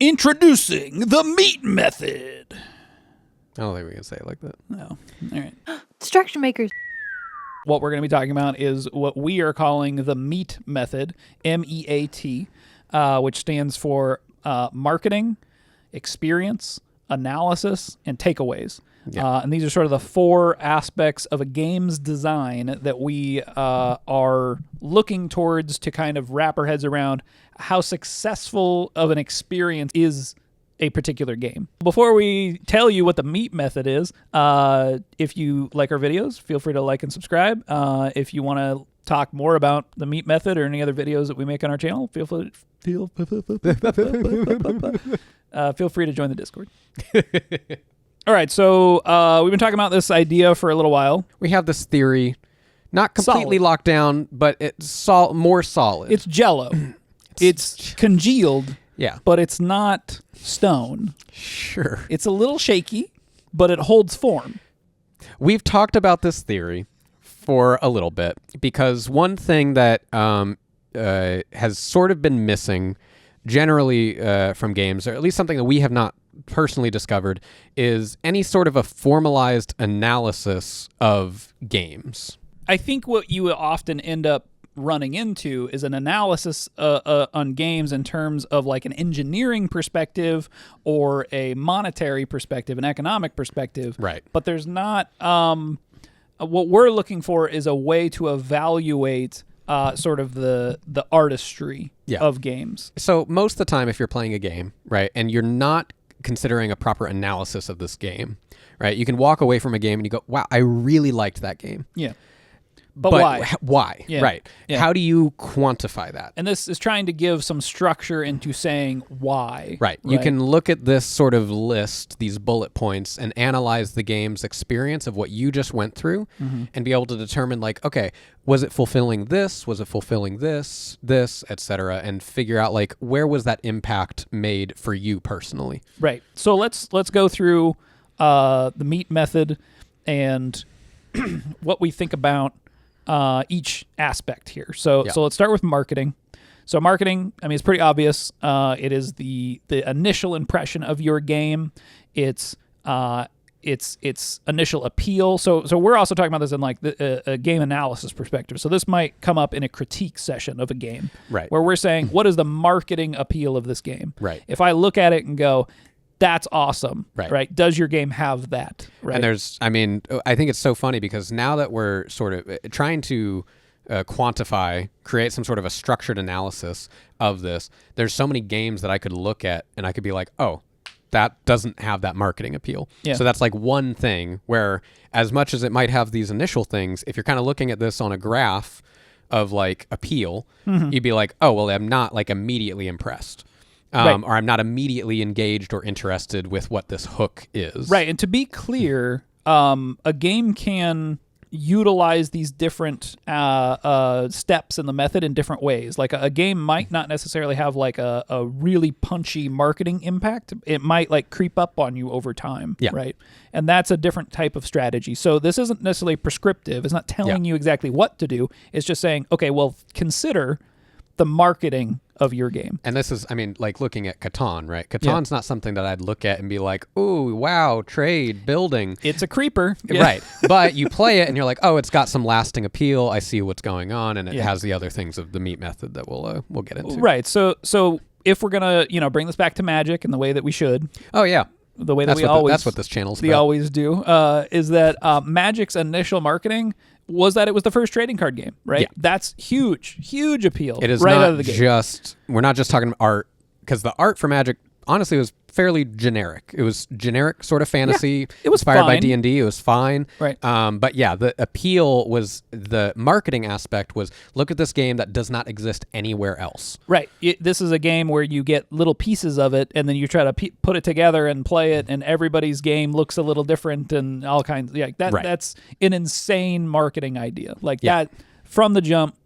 Introducing the M.E.A.T method. I don't think we can say it like that. No. All right. Distraction makers. What we're going to be talking about is what we are calling the M.E.A.T method, M-E-A-T, which stands for marketing, experience, analysis, and takeaways. Yeah. And these are sort of the four aspects of a game's design that we are looking towards to kind of wrap our heads around how successful of an experience is a particular game. Before we tell you what the M.E.A.T method is, if you like our videos, feel free to like and subscribe. If you want to talk more about the M.E.A.T method or any other videos that we make on our channel, feel free to join the Discord. All right, so we've been talking about this idea for a little while. We have this theory, not completely locked down, but it's more solid. It's Jell-O. It's congealed, yeah, but it's not stone. Sure. It's a little shaky, but it holds form. We've talked about this theory for a little bit because one thing that has sort of been missing generally from games, or at least something that we have not personally discovered, is any sort of a formalized analysis of games. I think what you often end up running into is an analysis on games in terms of like an engineering perspective or a monetary perspective, an economic perspective. Right. But there's not, what we're looking for is a way to evaluate sort of the artistry of games. So most of the time, if you're playing a game, right, and you're not considering a proper analysis of this game, right, you can walk away from a game and you go, wow, I really liked that game. Yeah. But why? Why? Yeah. Right. Yeah. How do you quantify that? And this is trying to give some structure into saying why. Right. You can look at this sort of list, these bullet points, and analyze the game's experience of what you just went through and be able to determine, like, okay, was it fulfilling this? Was it fulfilling this, et cetera, and figure out, like, where was that impact made for you personally? Right. So let's go through the M.E.A.T method and what we think about each aspect here. So let's start with marketing. So marketing, I mean, it's pretty obvious. It is the initial impression of your game. It's initial appeal. So we're also talking about this in like a game analysis perspective. So this might come up in a critique session of a game, right, where we're saying, what is the marketing appeal of this game? Right. If I look at it and go, that's awesome, right? Does your game have that? Right. And I think it's so funny because now that we're sort of trying to quantify, create some sort of a structured analysis of this, there's so many games that I could look at and I could be like, oh, that doesn't have that marketing appeal. Yeah. So that's like one thing where, as much as it might have these initial things, if you're kind of looking at this on a graph of like appeal, you'd be like, oh, well, I'm not like immediately impressed. Or I'm not immediately engaged or interested with what this hook is. Right. And to be clear, a game can utilize these different steps in the method in different ways. Like a game might not necessarily have like a really punchy marketing impact. It might like creep up on you over time. Yeah. Right. And that's a different type of strategy. So this isn't necessarily prescriptive. It's not telling you exactly what to do. It's just saying, okay, well, consider the marketing of your game. And this is, I mean, like looking at Catan, right? Catan's not something that I'd look at and be like, ooh, wow, trade, building. It's a creeper. Right. But you play it and you're like, oh, it's got some lasting appeal. I see what's going on. And it has the other things of the M.E.A.T method that we'll get into. Right. So if we're going to, bring this back to Magic in the way that we should. Oh, yeah. The way that that's what this channel's about. We always do, is that Magic's initial marketing was that it was the first trading card game, right? Yeah. That's huge appeal. It is right not out of the gate. We're not just talking art, because the art for Magic, honestly, was fairly generic. It was generic sort of fantasy. Yeah, it was inspired fine. by D&D. It was fine. Right. But yeah, the appeal was, the marketing aspect was, look at this game that does not exist anywhere else. Right. This is a game where you get little pieces of it, and then you try to put it together and play it, and everybody's game looks a little different and all kinds. Yeah, that's an insane marketing idea. Like that, from the jump,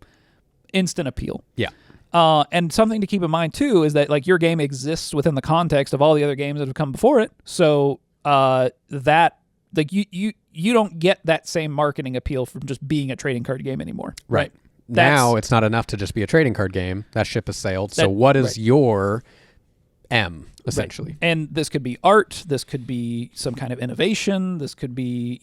instant appeal. Yeah. And something to keep in mind too is that like your game exists within the context of all the other games that have come before it. So that like you don't get that same marketing appeal from just being a trading card game anymore. Right. Now it's not enough to just be a trading card game. That ship has sailed. So what is your M, essentially. Right. And this could be art. This could be some kind of innovation. This could be,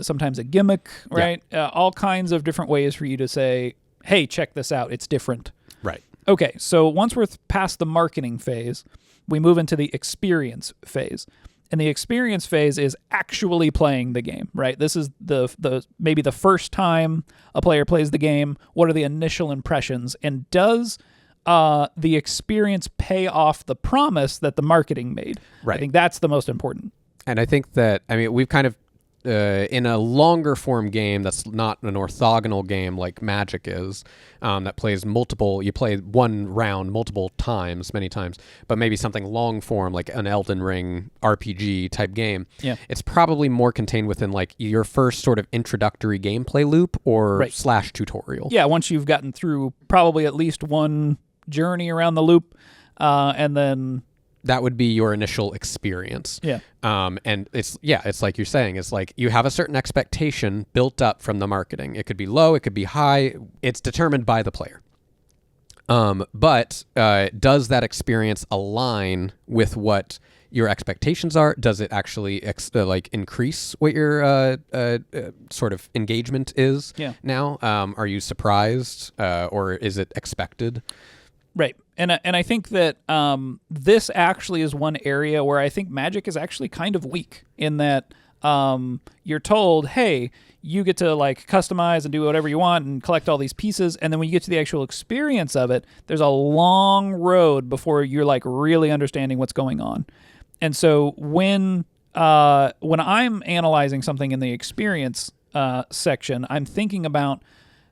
sometimes a gimmick, right? All kinds of different ways for you to say, hey, check this out. It's different. Right. Okay, so once we're past the marketing phase, we move into the experience phase. And the experience phase is actually playing the game, right? This is the maybe the first time a player plays the game. What are the initial impressions? And does the experience pay off the promise that the marketing made? Right. I think that's the most important. And I think that, we've kind of, in a longer form game that's not an orthogonal game like Magic is, that plays you play one round many times, but maybe something long form like an Elden Ring RPG type game. Yeah. It's probably more contained within like your first sort of introductory gameplay loop or / tutorial. Yeah, once you've gotten through probably at least one journey around the loop, and then that would be your initial experience. Yeah. And it's like you're saying, it's like you have a certain expectation built up from the marketing. It could be low, it could be high. It's determined by the player. But does that experience align with what your expectations are? Does it actually increase what your sort of engagement is now? Are you surprised or is it expected? Right. And I think that this actually is one area where I think Magic is actually kind of weak in that you're told, hey, you get to like customize and do whatever you want and collect all these pieces. And then when you get to the actual experience of it, there's a long road before you're like really understanding what's going on. And so when I'm analyzing something in the experience section, I'm thinking about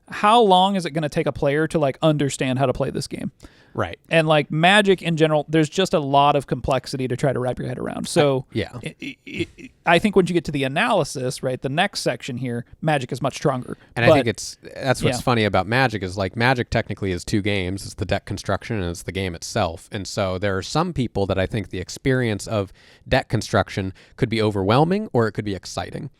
how long is it going to take a player to like understand how to play this game? Right. And like Magic in general, there's just a lot of complexity to try to wrap your head around. So I think once you get to the analysis, right, the next section here, Magic is much stronger. And I think that's what's funny about Magic is like Magic technically is two games. It's the deck construction and it's the game itself. And so there are some people that I think the experience of deck construction could be overwhelming or it could be exciting.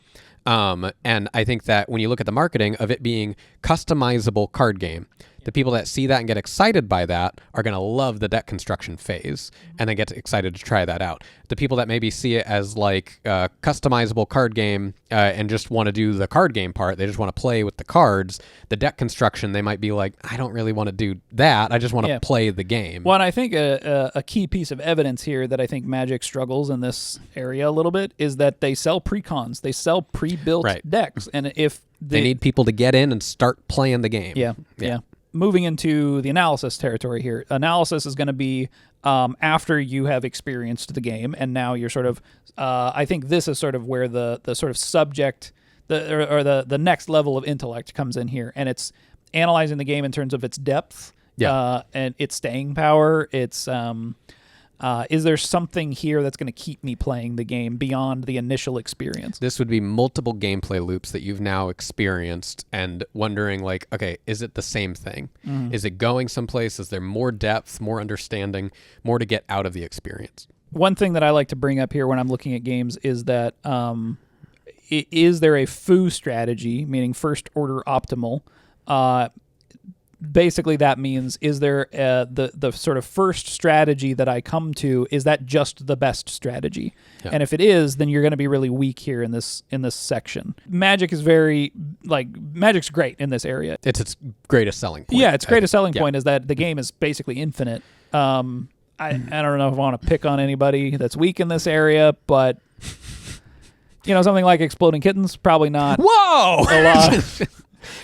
And I think that when you look at the marketing of it being customizable card game, the people that see that and get excited by that are going to love the deck construction phase and then get excited to try that out. The people that maybe see it as like a customizable card game and just want to do the card game part, they just want to play with the cards, the deck construction, they might be like, I don't really want to do that. I just want to play the game. Well, and I think a key piece of evidence here that I think Magic struggles in this area a little bit is that they sell pre-cons. They sell pre-built decks. And if they need people to get in and start playing the game. Yeah. Moving into the analysis territory here. Analysis is going to be after you have experienced the game, and now you're sort of, I think this is sort of where the sort of subject, the next level of intellect comes in here, and it's analyzing the game in terms of its depth and its staying power. It's is there something here that's going to keep me playing the game beyond the initial experience? This would be multiple gameplay loops that you've now experienced and wondering like, okay, is it the same thing? Mm-hmm. Is it going someplace? Is there more depth, more understanding, more to get out of the experience? One thing that I like to bring up here when I'm looking at games is that is there a foo strategy, meaning first order optimal? Basically, that means is there the sort of first strategy that I come to, is that just the best strategy? Yeah. And if it is, then you're going to be really weak here in this section. Magic is Magic's great in this area. It's its greatest selling point. Yeah, its greatest selling point is that the game is basically infinite. I don't know if I want to pick on anybody that's weak in this area, but something like Exploding Kittens, probably not. Whoa! A lot.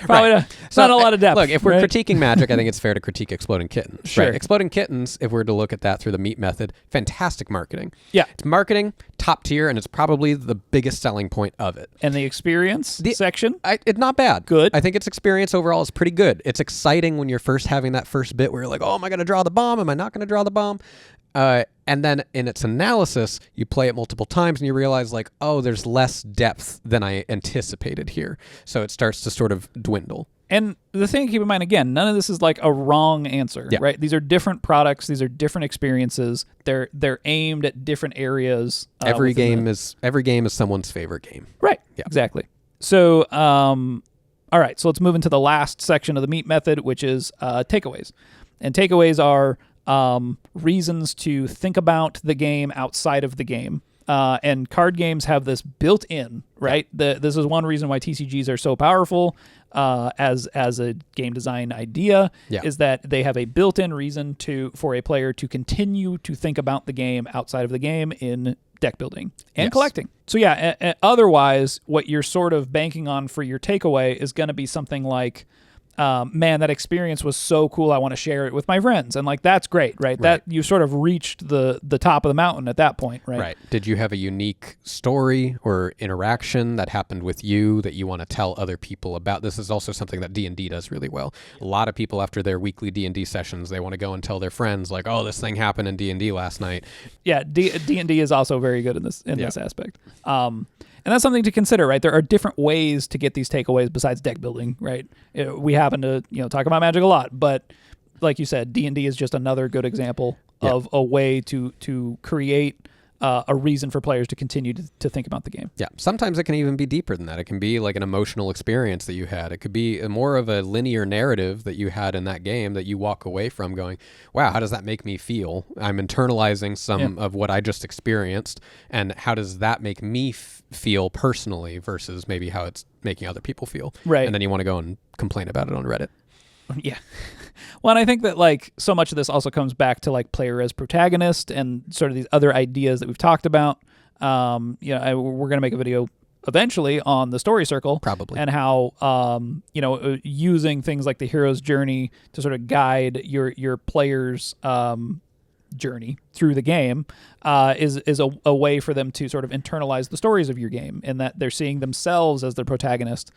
Probably not a lot of depth. Look, if we're critiquing Magic, I think it's fair to critique Exploding Kittens. Sure. Right? Exploding Kittens, if we're to look at that through the M.E.A.T method, fantastic marketing. Yeah. It's marketing, top tier, and it's probably the biggest selling point of it. And the experience section? It's not bad. Good. I think its experience overall is pretty good. It's exciting when you're first having that first bit where you're like, oh, am I going to draw the bomb? Am I not going to draw the bomb? And then in its analysis, you play it multiple times and you realize like, oh, there's less depth than I anticipated here. So it starts to sort of dwindle. And the thing to keep in mind, again, none of this is like a wrong answer, right? These are different products. These are different experiences. They're aimed at different areas. Every game is someone's favorite game. Right. Yeah. Exactly. So, all right. So let's move into the last section of the M.E.A.T method, which is takeaways. And takeaways are reasons to think about the game outside of the game. And card games have this built in, right? This is one reason why TCGs are so powerful as a game design idea, is that they have a built-in reason for a player to continue to think about the game outside of the game in deck building and collecting. So otherwise, what you're sort of banking on for your takeaway is going to be something like, man, that experience was so cool, I want to share it with my friends. And like, that's great, right? That you sort of reached the top of the mountain at that point, right? Right. Did you have a unique story or interaction that happened with you that you want to tell other people about? This is also something that D&D does really well. A lot of people, after their weekly D&D sessions, they want to go and tell their friends, like, oh, this thing happened in D&D last night. Yeah, D&D is also very good in this aspect. And that's something to consider, right? There are different ways to get these takeaways besides deck building, right? We happen to, talk about Magic a lot, but like you said, D&D is just another good example of a way to create a reason for players to continue to think about the game. Yeah. Sometimes it can even be deeper than that. It can be like an emotional experience that you had. It could be more of a linear narrative that you had in that game that you walk away from going, wow, how does that make me feel? I'm internalizing some of what I just experienced. And how does that make me feel personally versus maybe how it's making other people feel? Right. And then you want to go and complain about it on Reddit. Yeah. Well, and I think that like so much of this also comes back to like player as protagonist and sort of these other ideas that we've talked about. We're going to make a video eventually on the story circle, probably, and how using things like the hero's journey to sort of guide your players' journey through the game is a way for them to sort of internalize the stories of your game, and that they're seeing themselves as the protagonist,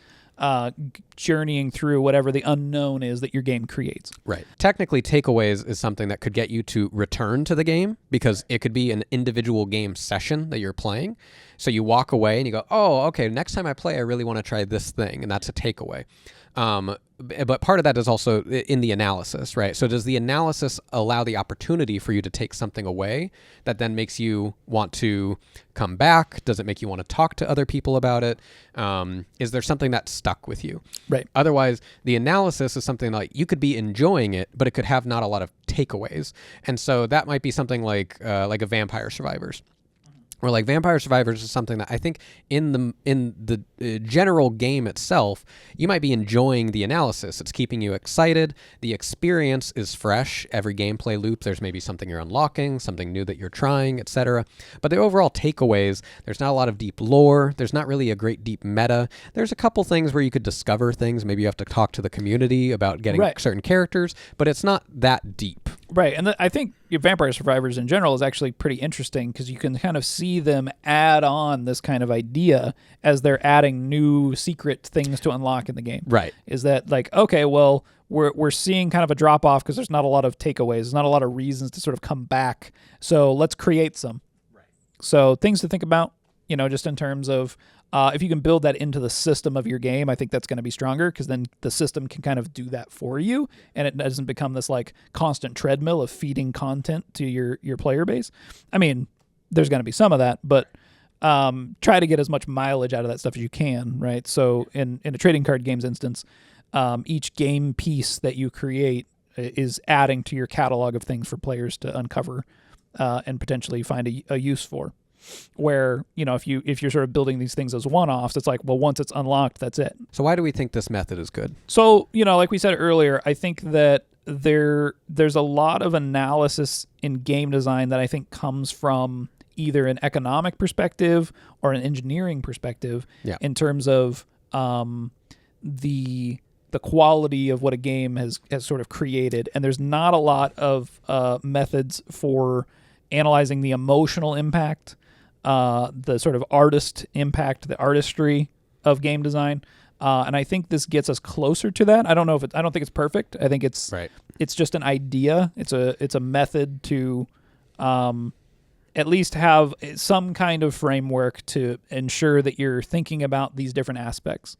journeying through whatever the unknown is that your game creates. Right. Technically, takeaways is something that could get you to return to the game because it could be an individual game session that you're playing. So you walk away and you go, oh, okay, next time I play, I really want to try this thing. And that's a takeaway. But part of that is also in the analysis, right? So does the analysis allow the opportunity for you to take something away that then makes you want to come back? Does it make you want to talk to other people about it? Is there something that stuck with you? Right. Otherwise, the analysis is something like you could be enjoying it, but it could have not a lot of takeaways. And so that might be something like a Vampire Survivors. Or like Vampire Survivors is something that I think in the general game itself, you might be enjoying the analysis. It's keeping you excited. The experience is fresh. Every gameplay loop, there's maybe something you're unlocking, something new that you're trying, etc. But the overall takeaways, there's not a lot of deep lore. There's not really a great deep meta. There's a couple things where you could discover things. Maybe you have to talk to the community about getting certain characters, but it's not that deep. Right, and I think Vampire Survivors in general is actually pretty interesting because you can kind of see them add on this kind of idea as they're adding new secret things to unlock in the game. Right. Is that like, okay, well, we're seeing kind of a drop-off because there's not a lot of takeaways. There's not a lot of reasons to sort of come back. So let's create some. Right. So things to think about, just in terms of if you can build that into the system of your game, I think that's going to be stronger because then the system can kind of do that for you, and it doesn't become this like constant treadmill of feeding content to your player base. I mean, there's going to be some of that, but try to get as much mileage out of that stuff as you can, right? So in a trading card games instance, each game piece that you create is adding to your catalog of things for players to uncover and potentially find a use for. Where, if you're sort of building these things as one-offs, it's like, well, once it's unlocked, that's it. So why do we think this method is good? So, like we said earlier, I think that there's a lot of analysis in game design that I think comes from either an economic perspective or an engineering perspective in terms of the quality of what a game has sort of created. And there's not a lot of methods for analyzing the emotional impact, the sort of artist impact, the artistry of game design, and I think this gets us closer to that. I don't think it's perfect. I think it's just an idea. It's a method to at least have some kind of framework to ensure that you're thinking about these different aspects.